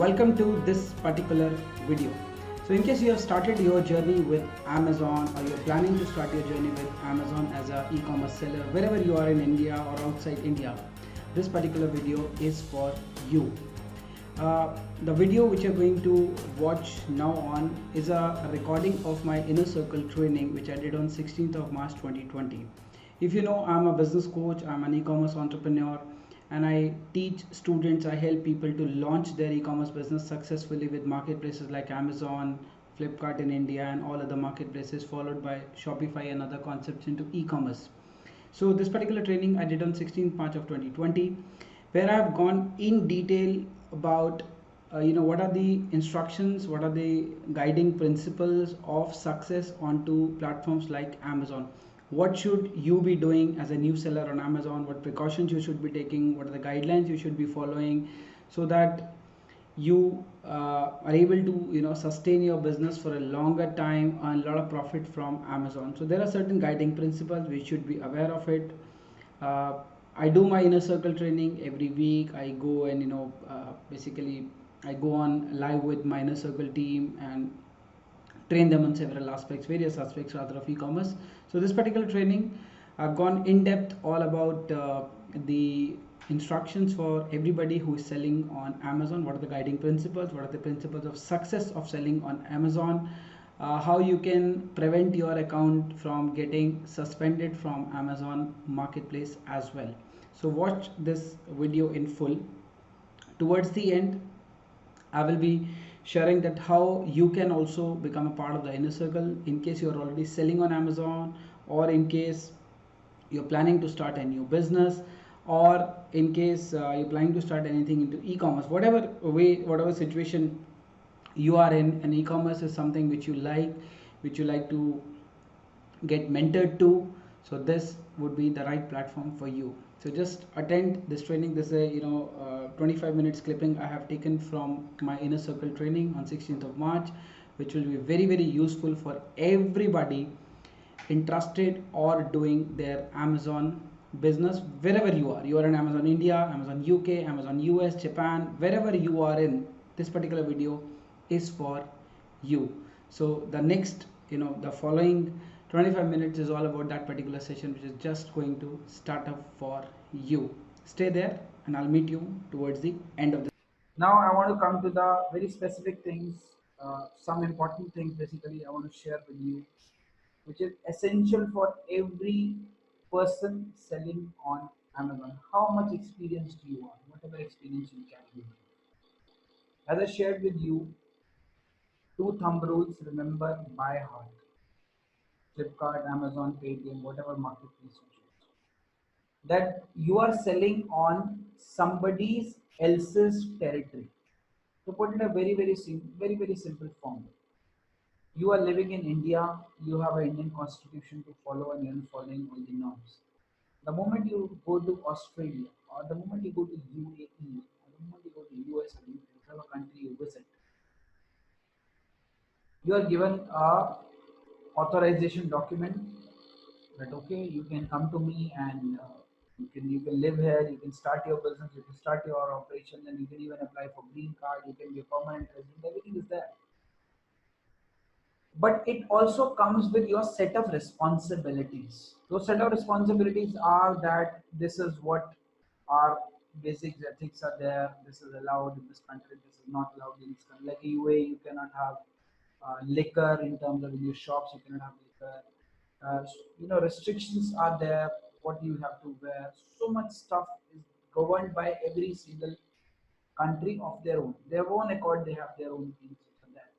welcome to this particular video. So in case you have started your journey with Amazon, or you're planning to start your journey with Amazon as a e-commerce seller wherever you are in India or outside India, this particular video is for you. The video which you're going to watch now on is a recording of my inner circle training which I did on 16th of March 2020. If you know, I'm a business coach, I'm an e-commerce entrepreneur, and I teach students, I help people to launch their e-commerce business successfully with marketplaces like Amazon, Flipkart in India, and all other marketplaces, followed by Shopify and other concepts into e-commerce. So this particular training I did on 16th March of 2020, where I have gone in detail about what are the instructions, what are the guiding principles of success onto platforms like Amazon. What should you be doing as a new seller on Amazon? What precautions you should be taking? What are the guidelines you should be following, so that you are able to sustain your business for a longer time and a lot of profit from Amazon. So there are certain guiding principles we should be aware of it. uh, I do my inner circle training every week. I go and basically I go on live with my inner circle team and train them on several aspects, various aspects rather, of e-commerce. So this particular training, I've gone in depth all about the instructions for everybody who is selling on Amazon. What are the guiding principles? What are the principles of success of selling on Amazon? How you can prevent your account from getting suspended from Amazon marketplace as well. So watch this video in full. Towards the end, I will be sharing that how you can also become a part of the inner circle in case you are already selling on Amazon, or in case you're planning to start a new business, or in case you're planning to start anything into e-commerce. Whatever way, whatever situation you are in, and e-commerce is something which you like to get mentored to, so this would be the right platform for you. So just attend this training. This is a 25 minutes clipping I have taken from my inner circle training on 16th of March, which will be very very useful for everybody interested or doing their Amazon business wherever you are. You are in Amazon India, Amazon UK, Amazon US, Japan, wherever you are in, this particular video is for you. So the next, the following 25 minutes is all about that particular session, which is just going to start up for you. Stay there and I'll meet you towards the end of this. Now I want to come to the very specific things, some important things basically I want to share with you, which is essential for every person selling on Amazon. How much experience do you want? Whatever experience you can give. As I shared with you, two thumb rules, remember by heart. Flipkart, Amazon, Paytm, whatever marketplace you choose. That you are selling on somebody else's territory. To put it in a very simple form, you are living in India, you have an Indian constitution to follow, and you're following all the norms. The moment you go to Australia, or the moment you go to UAE, or the moment you go to US, or whatever country you visit, you are given a authorization document that okay, you can come to me and you can live here, you can start your business, you can start your operation, and you can even apply for green card, you can be a permanent resident, everything is there. But it also comes with your set of responsibilities. Those set of responsibilities are that this is what our basic ethics are there. This is allowed in this country. This is not allowed in this country. Like UA, you cannot have liquor in terms of in your shops. You cannot have liquor. Restrictions are there. What you have to wear. So much stuff is governed by every single country of their own. Their own accord, they have their own things for that.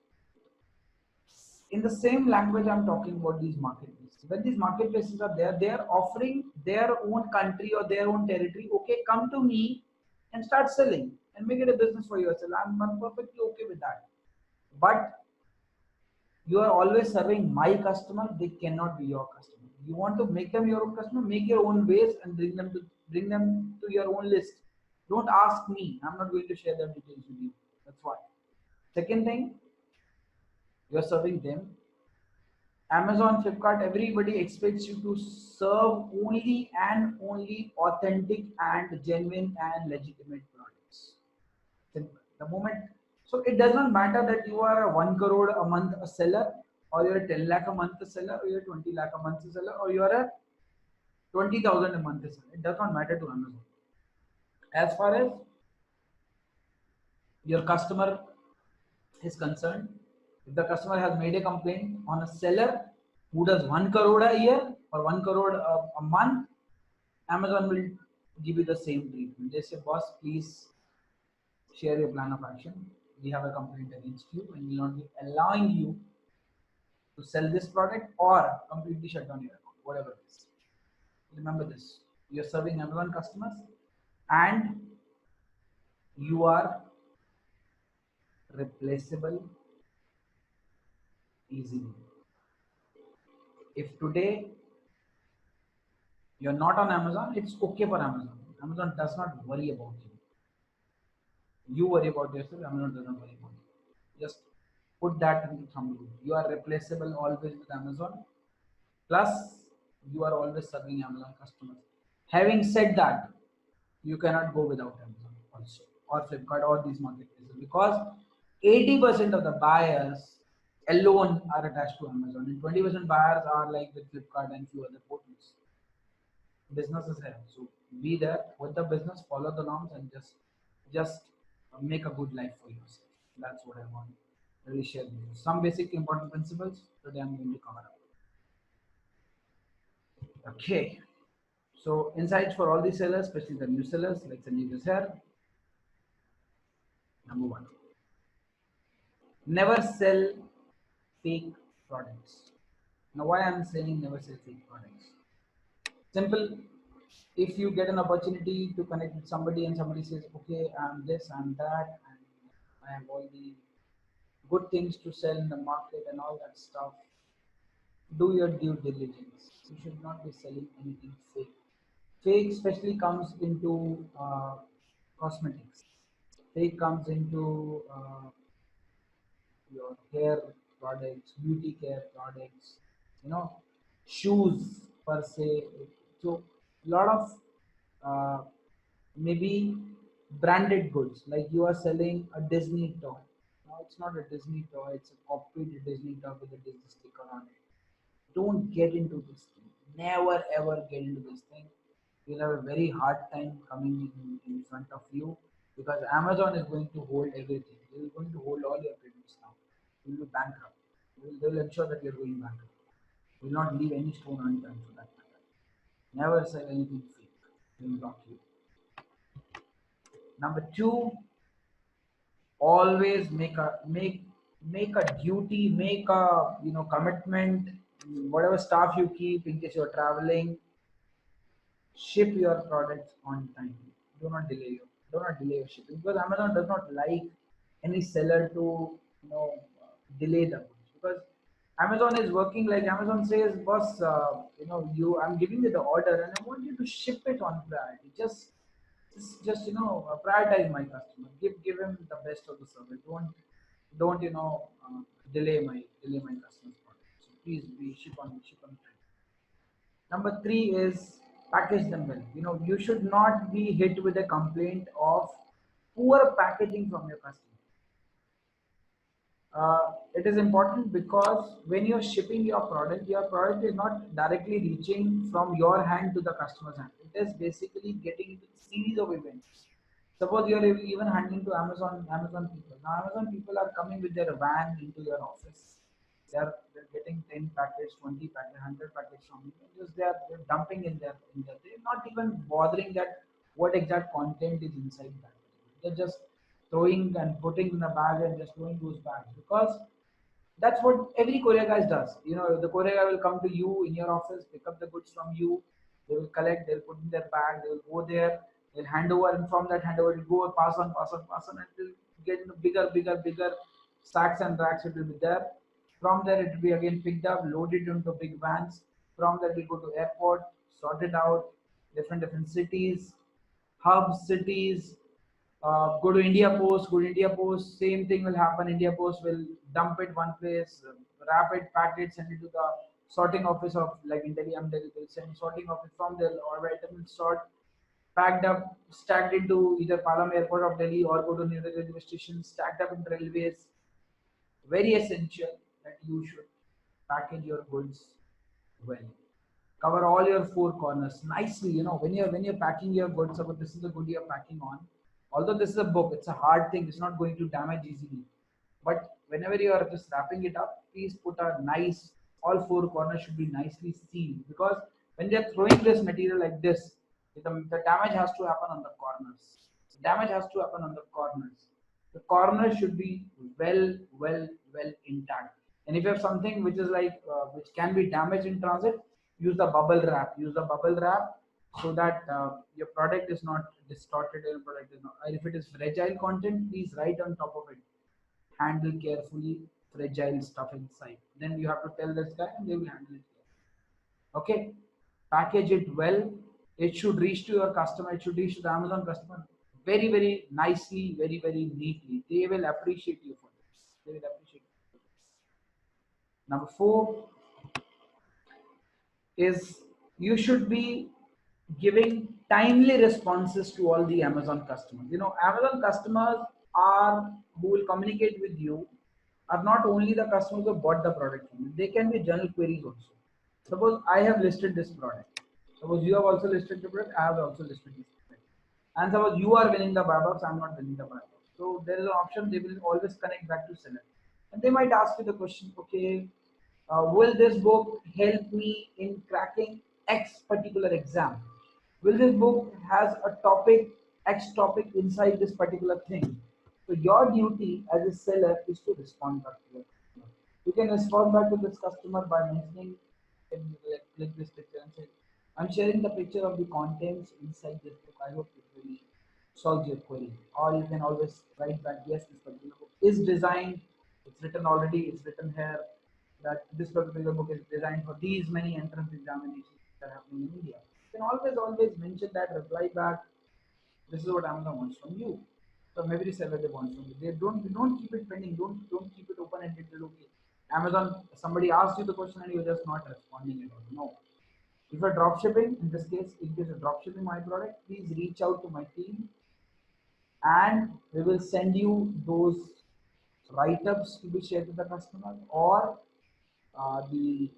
In the same language, I'm talking about these marketplaces. When these marketplaces are there, they are offering their own country or their own territory. Okay, come to me and start selling and make it a business for yourself. I'm perfectly okay with that. But you are always serving my customer, they cannot be your customer. You want to make them your own customer, make your own ways and bring them to your own list. Don't ask me. I'm not going to share their details with you. That's why. Second thing, you are serving them. Amazon, Flipkart, everybody expects you to serve only and only authentic and genuine and legitimate products. Simple. The moment So it does not matter that you are a 1 crore a month a seller, or you're a 10 lakh a month a seller, or you're a 20 lakh a month a seller, or you are a 20,000 a month a seller. It does not matter to Amazon. As far as your customer is concerned, if the customer has made a complaint on a seller who does 1 crore a year or 1 crore a month, Amazon will give you the same treatment. They say, boss, please share your plan of action. We have a complaint against you and will not be allowing you to sell this product or completely shut down your account, whatever it is. Remember this. You're serving Amazon customers and you are replaceable easily. If today you're not on Amazon, it's okay for Amazon. Amazon does not worry about you. You worry about yourself, Amazon does not worry about you. Just put that into thumb rule. You are replaceable always with Amazon. Plus, you are always serving Amazon customers. Having said that, you cannot go without Amazon also, or Flipkart, or these marketplaces, because 80% of the buyers alone are attached to Amazon, and 20% buyers are like with Flipkart and few other portals. Business is here, so be there with the business, follow the norms, and just make a good life for yourself. That's what I want to really share with you. Some basic important principles today I'm going to cover up. Okay, so insights for all the sellers, especially the new sellers, like Sanjeev is here. Number one, never sell fake products. Now, why I'm saying never sell fake products? Simple. If you get an opportunity to connect with somebody and somebody says, okay, I'm this, I'm that, and I have all the good things to sell in the market and all that stuff, do your due diligence. You should not be selling anything fake. Fake especially comes into cosmetics. Fake comes into your hair products, beauty care products, you know, shoes per se. So a lot of uh, maybe branded goods, like you are selling a Disney toy. No, it's not a Disney toy, it's a copied Disney toy with a Disney sticker on it. Don't get into this thing. Never ever get into this thing. You'll have a very hard time coming in front of you, because Amazon is going to hold everything. They are going to hold all your payments now. You will be bankrupt. They will ensure that you're going bankrupt. Will not leave any stone unturned for that matter. Never sell anything fake. They will block you. Number two, always make a duty, make a commitment. Whatever stuff you keep in case you're traveling, ship your products on time. Do not delay your shipping, because Amazon does not like any seller to delay the goods, because Amazon is working like Amazon says, boss, I'm giving you the order and I want you to ship it on priority. Just prioritize my customer. Give him the best of the service. Don't delay my customer's product. So please be ship on time. Number three is package them well. You should not be hit with a complaint of poor packaging from your customer. It is important, because when you're shipping your product is not directly reaching from your hand to the customer's hand. It is basically getting into a series of events. Suppose you're even handling to Amazon people. Now Amazon people are coming with their van into your office. They're getting 10 packets, 20 packets, 100 packets from you. Just they're dumping in there. They're not even bothering that what exact content is inside that. They're just throwing and putting in the bag and just throwing those bags, because that's what every courier guy does. The courier guy will come to you in your office, pick up the goods from you. They will collect, they'll put in their bag, they will go there, they'll hand over, and from that handover, it will go pass on, and it will get into bigger sacks and racks. It will be there. From there, it will be again picked up, loaded into big vans. From there, we go to airport, sorted out, different cities, hubs, cities. Go to India Post. Go to India Post. Same thing will happen. India Post will dump it one place, wrap it, pack it, send it to the sorting office of, like in Delhi, Delhi. They'll send sorting office. From there, all item will sort. packed up, stacked into either Palam Airport of Delhi or go to near the railway station, stacked up in railways. Very essential that you should package your goods well. Cover all your four corners nicely. You know, when you're packing your goods, about this is the good you're packing on. Although this is a book, it's a hard thing. It's not going to damage easily. But whenever you are just wrapping it up, please put a nice. All four corners should be nicely sealed because when they are throwing this material like this, the damage has to happen on the corners. The damage has to happen on the corners. The corners should be well intact. And if you have something which is like which can be damaged in transit, use the bubble wrap. Use the bubble wrap so that your product is not distorted. Your product is not. And if it is fragile content, please write on top of it. Handle carefully fragile stuff inside. Then you have to tell this guy, and they will handle it. Okay, package it well. It should reach to your customer. It should reach to the Amazon customer very nicely, very neatly. They will appreciate you for this. They will appreciate you. Number four is you should be giving timely responses to all the Amazon customers. You know, Amazon customers are who will communicate with you are not only the customers who bought the product from you. They can be general queries also. Suppose I have listed this product. Suppose you have also listed the product. I have also listed this product. And suppose you are winning the buy box, I'm not winning the buy box. So there is an option. They will always connect back to seller, and they might ask you the question, okay, will this book help me in cracking X particular exam? Will this book has a topic, X topic inside this particular thing? So your duty as a seller is to respond back to your customer. You can respond back to this customer by mentioning, can you click this picture and say, I'm sharing the picture of the contents inside this book. I hope it really solves your query. Or you can always write back, yes, this particular book is designed, it's written already, it's written here, that this particular book is designed for these many entrance examinations that are happening in India. You can always mention that, reply back, this is what Amazon wants from you. So maybe the seller they want from you. They don't keep it pending, don't keep it open ended. Okay, Amazon, somebody asked you the question and you're just not responding at all. No. If you're drop shipping, in this case, if you're drop shipping my product, please reach out to my team and we will send you those write-ups to be shared with the customer or the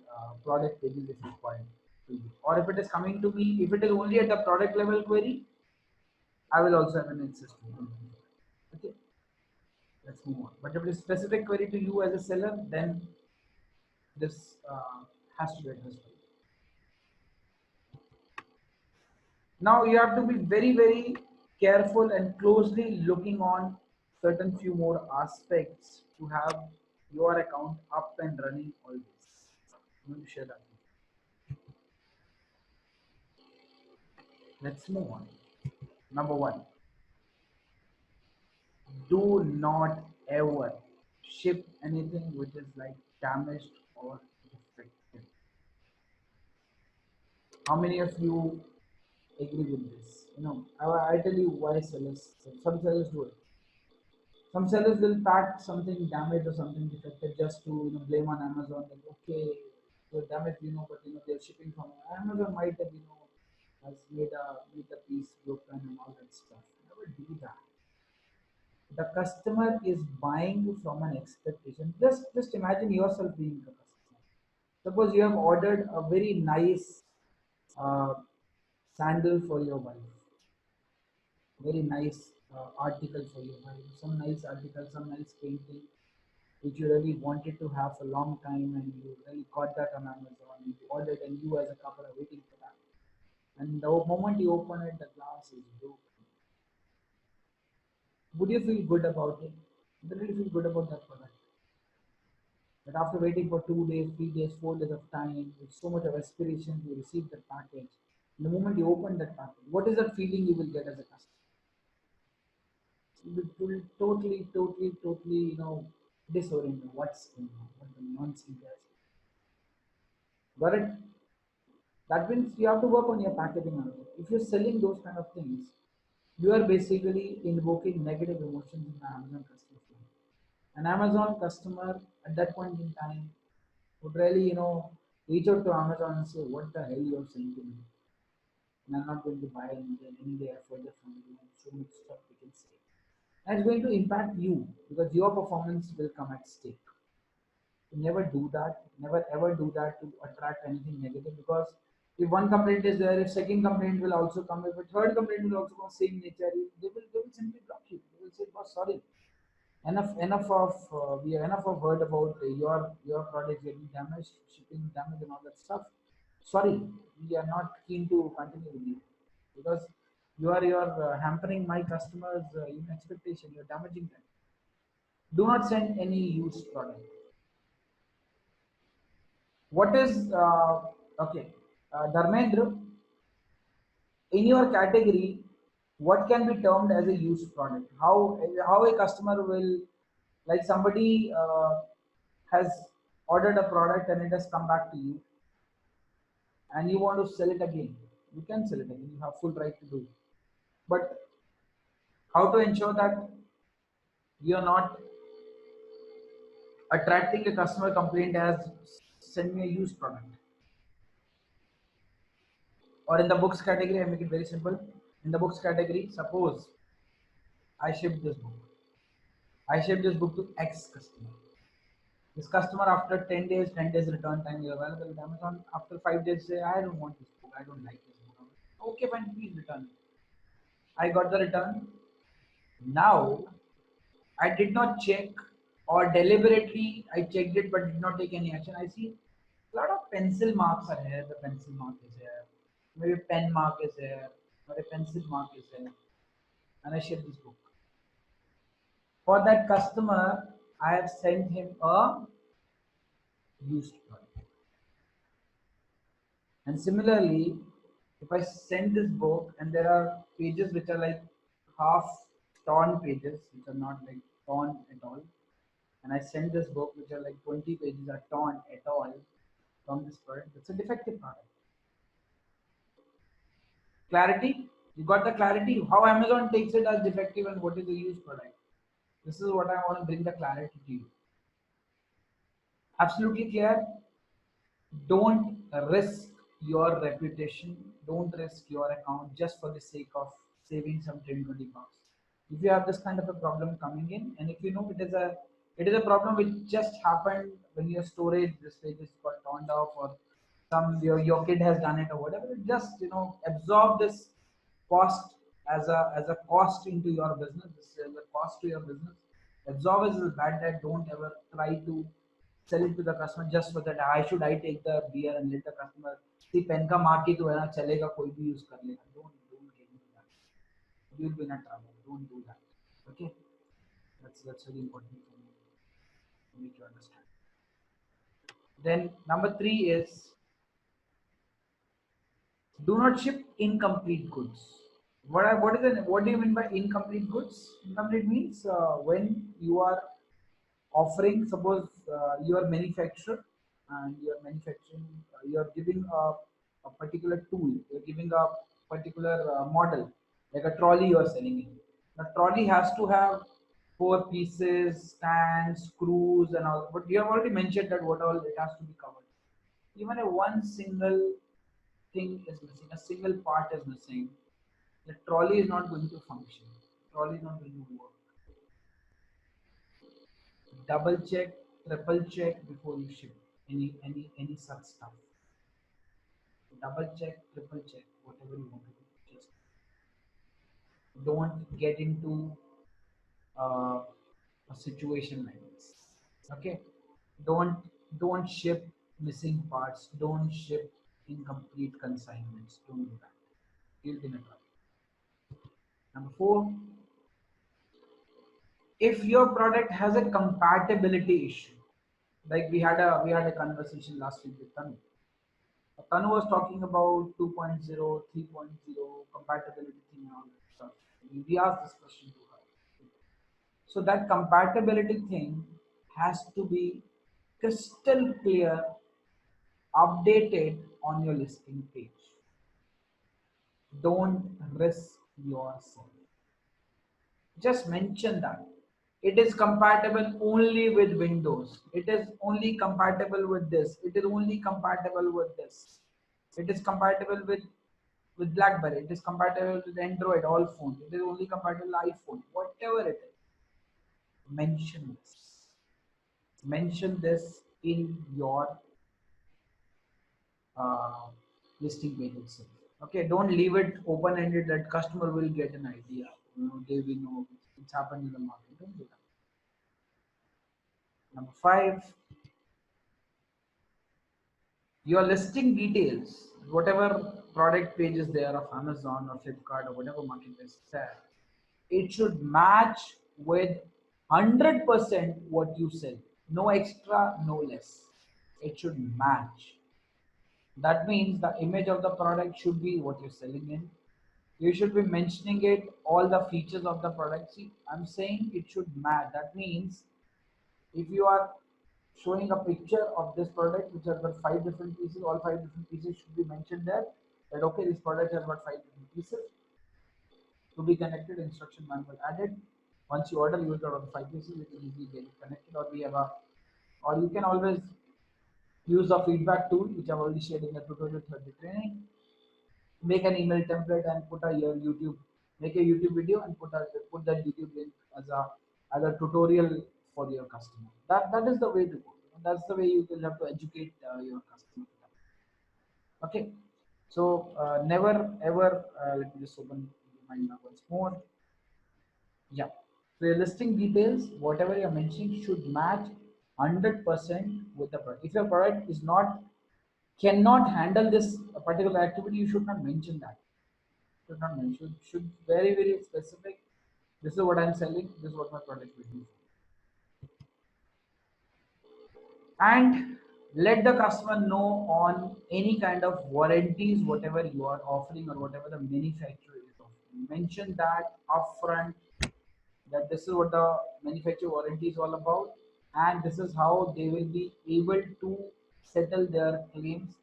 product pages if required to you. Or if it is coming to me, if it is only at the product level query, I will also have an access to it. Okay, let's move on. But if it is specific query to you as a seller, then this has to be addressed. Now you have to be very careful and closely looking on certain few more aspects to have your account up and running always. I'm going to share that. Let's move on. Number one, do not ever ship anything which is like damaged or defective. How many of you agree with this? You know, I tell you why sellers, some sellers do it. Some sellers will pack something damaged or something defective just to blame on Amazon. Like, okay, so damaged, but they're shipping from Amazon might have has made the piece broken and all that stuff. Never do that. The customer is buying from an expectation. Just imagine yourself being the customer. Suppose you have ordered a very nice uh, sandal for your wife, very nice article for your wife, some nice article, some nice painting which you really wanted to have for a long time and you really got that on Amazon, you ordered and you as a couple are waiting for that. And the moment you open it, the glass is broken. Would you feel good about it? Would you really feel good about that product? But after waiting for 2 days, 3 days, 4 days of time, with so much of aspiration to receive that package, the moment you open that package, what is that feeling you will get as a customer? You will totally, disoriented. What's going on? What the nonsense is. Got it? That means you have to work on your packaging also. If you're selling those kind of things, you are basically invoking negative emotions in the Amazon customer. An Amazon customer at that point in time would really, reach out to Amazon and say, what the hell you're saying to me? and I'm not going to buy any day further from you, and so much stuff we can say. And it's going to impact you because your performance will come at stake. Never do that. Never ever do that to attract anything negative, because if one complaint is there, if second complaint will also come, if a third complaint will also come, same nature, they will simply block you. They will say, "Boss, sorry, enough of we are enough of heard about your product getting damaged, shipping damage and all that stuff. Sorry, we are not keen to continue with you because you are hampering my customers' expectation. You're damaging them. Do not send any used product. What is okay, Dharmendra? In your category, what can be termed as a used product? How a customer will, like somebody has ordered a product and it has come back to you, and you want to sell it again. You can sell it again. You have full right to do it. But how to ensure that you're not attracting a customer complaint as send me a used product? Or in the books category, I make it very simple. In the books category, suppose I shipped this book. I shipped this book to X customer. This customer after 10 days, 10 days return time is available with Amazon. After 5 days say, I don't want this book, I don't like this book. Okay, fine, please return. I got the return. Now I did not check, or deliberately I checked it but did not take any action. I see a lot of pencil marks are here. The pencil mark is here. Maybe pen mark is here. Or a pencil mark is here. And I ship this book. For that customer, I have sent him a used product. And similarly, if I send this book and there are pages which are like half torn pages, which are not like torn at all, and I send this book which are like 20 pages are torn at all from this product, it's a defective product. Clarity? You got the clarity? How Amazon takes it as defective and what is the used product? This is what I want to bring the clarity to you. Absolutely clear? Don't risk your reputation, don't risk your account just for the sake of saving some 10-20 bucks. If you have this kind of a problem coming in, and if you know it is a problem which just happened when your storage this page is got turned off, or your kid has done it or whatever, just absorb this cost as a cost into your business. This is a cost to your business. Absorb as a bad debt. Don't ever try to sell it to the customer just for that. I take the beer and let the customer see pen ka mark ही तो है ना चलेगा कोई भी use कर लेगा. Don't get into that. You'll be in a trouble. Don't do that. Okay, that's very important for me to make you understand. Then number three is do not ship incomplete goods. What do you mean by incomplete goods? Incomplete means when you are offering, suppose you are manufacturer and you are manufacturing, you are giving a particular tool, you are giving a particular model, like a trolley you are selling it. The trolley has to have four pieces, stands, screws, and all. But you have already mentioned that what all it has to be covered. Even a one single thing is missing, a single part is missing, the trolley is not going to function. Trolley is not going to work. Double check, triple check before you ship any such stuff. Double check, triple check, whatever you want to do. Just don't get into uh, a situation like this. Okay, don't don't ship missing parts. Don't ship incomplete consignments. Don't do that. You'll be in a trouble. Number four, if your product has a compatibility issue, like we had a conversation last week with Tanu. Tanu was talking about 2.0, 3.0 compatibility thing and all that stuff. We asked this question to her. So that compatibility thing has to be crystal clear, updated on your listing page. Don't risk yourself. Just mention that it is compatible only with Windows, it is only compatible with this, it is only compatible with this, it is compatible with with BlackBerry. It is compatible with Android, all phones. It is only compatible with iPhone, whatever it is. Mention this. Mention this in your uh, listing page itself. Okay, don't leave it open-ended that customer will get an idea. They will know it's happened in the market. Don't do that. Number five, your listing details, whatever product page is there of Amazon or Flipkart or whatever marketplace is there, it should match with 100% what you sell. No extra, no less. It should match. That means the image of the product should be what you're selling in. You should be mentioning it, all the features of the product. See, I'm saying it should match. That means if you are showing a picture of this product which has got five different pieces, all five different pieces should be mentioned there. That okay, this product has got five different pieces to be connected. Instruction manual added. Once you order, you will get all the five pieces. You can easily get it connected, or we have a, or you can always use the feedback tool which I've already shared in the tutorial 30 training. Make an email template and put a your YouTube, make a YouTube video and put that YouTube link as a tutorial for your customer. That is the way to go. That's the way you will have to educate your customer. Okay, so never ever. Let me just open my mind once more. Yeah. So your listing details, whatever you're mentioning, should match 100% with the product. If your product is not cannot handle this particular activity, you should not mention that. Should not mention. Should very specific. This is what I'm selling. This is what my product will do. And let the customer know on any kind of warranties, whatever you are offering or whatever the manufacturer is offering. Mention that upfront that this is what the manufacturer warranty is all about, and this is how they will be able to settle their claims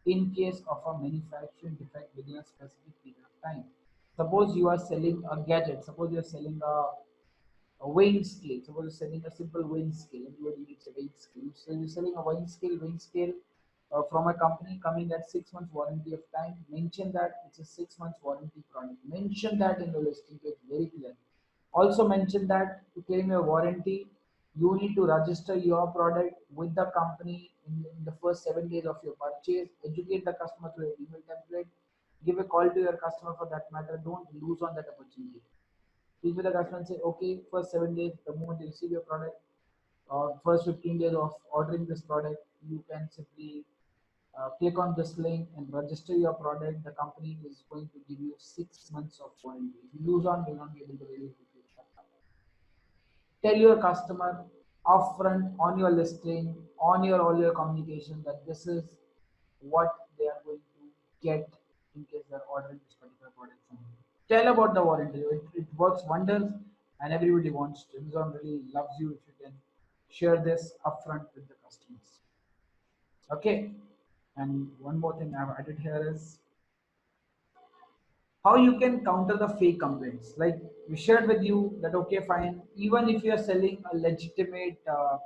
in case of a manufacturing defect within a specific period of time. Suppose you are selling a gadget, suppose you are selling a weighing scale, suppose you're selling a simple weighing scale, everybody needs a weighing scale. So you're selling a weighing scale from a company coming at 6 months warranty of time. Mention that it's a 6 months warranty product. Mention that in the listing page very clearly. Also mention that to claim your warranty, you need to register your product with the company in the first 7 days of your purchase. Educate the customer through your email template. Give a call to your customer for that matter. Don't lose on that opportunity. Speak with the customer and say, okay, first 7 days, the moment you receive your product, or first 15 days of ordering this product, you can simply click on this link and register your product. The company is going to give you 6 months of warranty. If you lose on, will not be able to release it. Tell your customer upfront on your listing, on your all your communication that this is what they are going to get in case they're ordering this particular product from you. Tell about the warranty. It works wonders and everybody wants to. Amazon really loves you if you can share this upfront with the customers. Okay. And one more thing I've added here is how you can counter the fake complaints. Like we shared with you that okay, fine, even if you are selling a legitimate,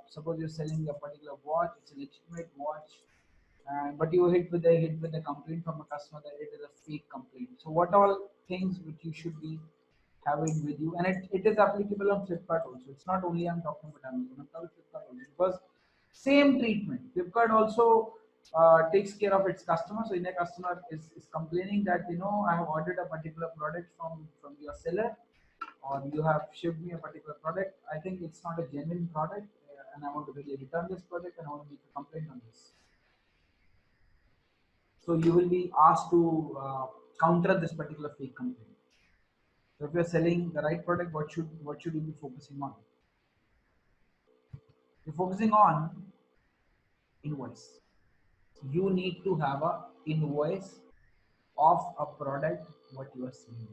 suppose you're selling a particular watch, it's a legitimate watch, but you hit with a complaint from a customer that it is a fake complaint. So what all things which you should be having with you, and it is applicable on Flipkart also. It's not only I'm talking about Amazon, I'm talking Flipkart also because same treatment. Flipkart also takes care of its customer. So, in a customer is complaining that I have ordered a particular product from your seller, or you have shipped me a particular product. I think it's not a genuine product, and I want to really return this product and I want to make a complaint on this. So, you will be asked to counter this particular fake complaint. So, if you're selling the right product, what should you be focusing on? You're focusing on invoice. You need to have a invoice of a product what you are selling.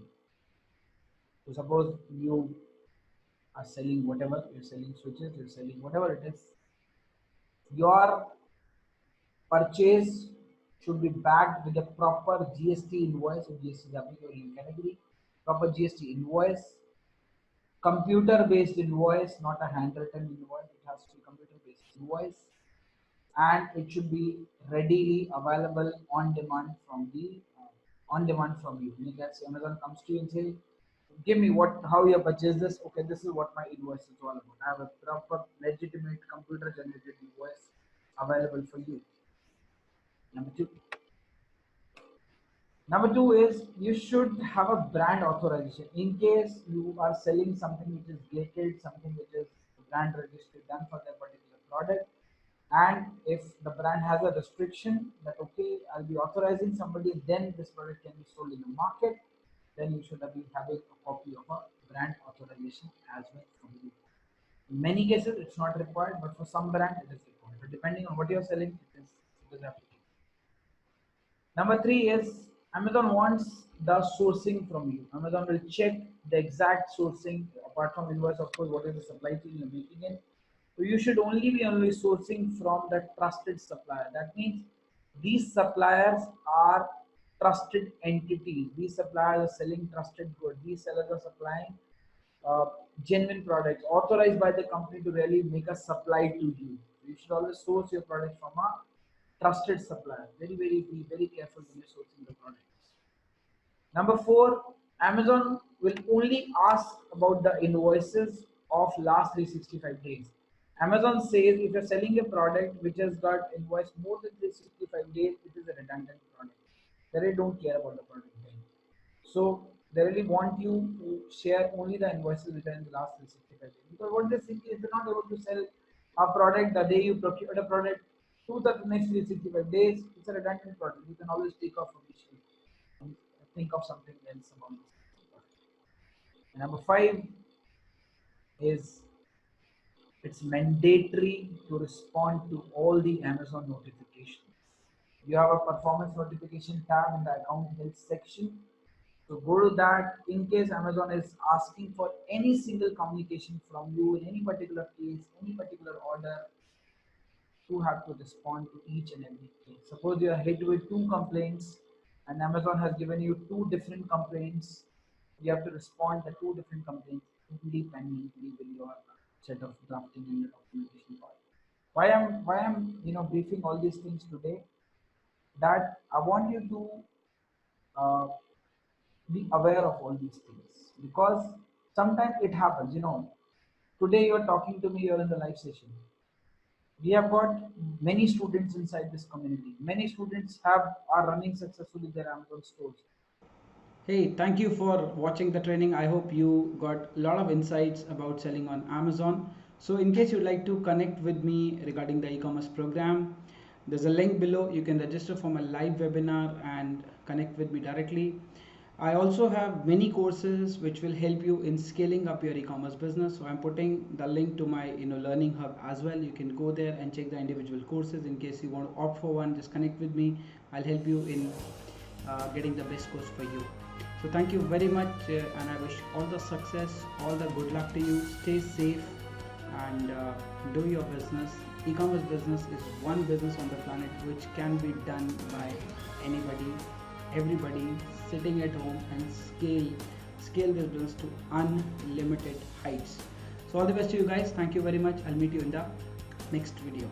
So suppose you are selling whatever, you're selling switches, you're selling whatever it is, your purchase should be backed with a proper GST invoice. If GST is applicable in category, proper GST invoice, computer based invoice, not a handwritten invoice. It has to be computer based invoice, and it should be readily available on demand from the on demand from you. Meaning that Amazon comes to you and say, give me how you purchased this. Okay, this is what my invoice is all about. I have a proper legitimate computer generated invoice available for you. Number two. Number two is you should have a brand authorization in case you are selling something which is gated, something which is brand registered done for that particular product. And if the brand has a restriction that okay, I'll be authorizing somebody, then this product can be sold in the market, then you should be having a copy of a brand authorization as well from you. In many cases, it's not required, but for some brand, it is required. But depending on what you're selling, it is applicable. Number three is Amazon wants the sourcing from you. Amazon will check the exact sourcing apart from invoice, of course, what is the supply chain you're making in. So you should only sourcing from the trusted supplier. That means these suppliers are trusted entities. These suppliers are selling trusted goods. These sellers are supplying uh, genuine products authorized by the company to really make a supply to you. You should always source your product from a trusted supplier. Be very careful when you're sourcing the products. Number four, Amazon will only ask about the invoices of last 365 days. Amazon says if you're selling a product which has got invoice more than 365 days, it is a redundant product. They really don't care about the product then. So they really want you to share only the invoices which are in the last 365 days. Because what they think is you're not able to sell a product the day you procured a product to the next 365 days, it's a redundant product. You can always take off from the shelf and think of something else about this. And number five is it's mandatory to respond to all the Amazon notifications. You have a performance notification tab in the account health section. So go to that in case Amazon is asking for any single communication from you in any particular case, any particular order, you have to respond to each and every case. Suppose you are hit with two complaints and Amazon has given you two different complaints. You have to respond to two different complaints independently with your set of drafting and your documentation part. Why I'm briefing all these things today? That I want you to uh, be aware of all these things because sometimes it happens. Today you're talking to me, you're in the live session. We have got many students inside this community. Many students are running successfully their Amazon stores. Hey, thank you for watching the training. I hope you got a lot of insights about selling on Amazon. So in case you'd like to connect with me regarding the e-commerce program, there's a link below. You can register for my live webinar and connect with me directly. I also have many courses which will help you in scaling up your e-commerce business. So I'm putting the link to my learning hub as well. You can go there and check the individual courses. In case you want to opt for one, just connect with me. I'll help you in getting the best course for you. So thank you very much and I wish all the success, all the good luck to you. Stay safe and do your business. E-commerce business is one business on the planet which can be done by anybody, everybody sitting at home and scale this business to unlimited heights. So all the best to you guys. Thank you very much. I'll meet you in the next video.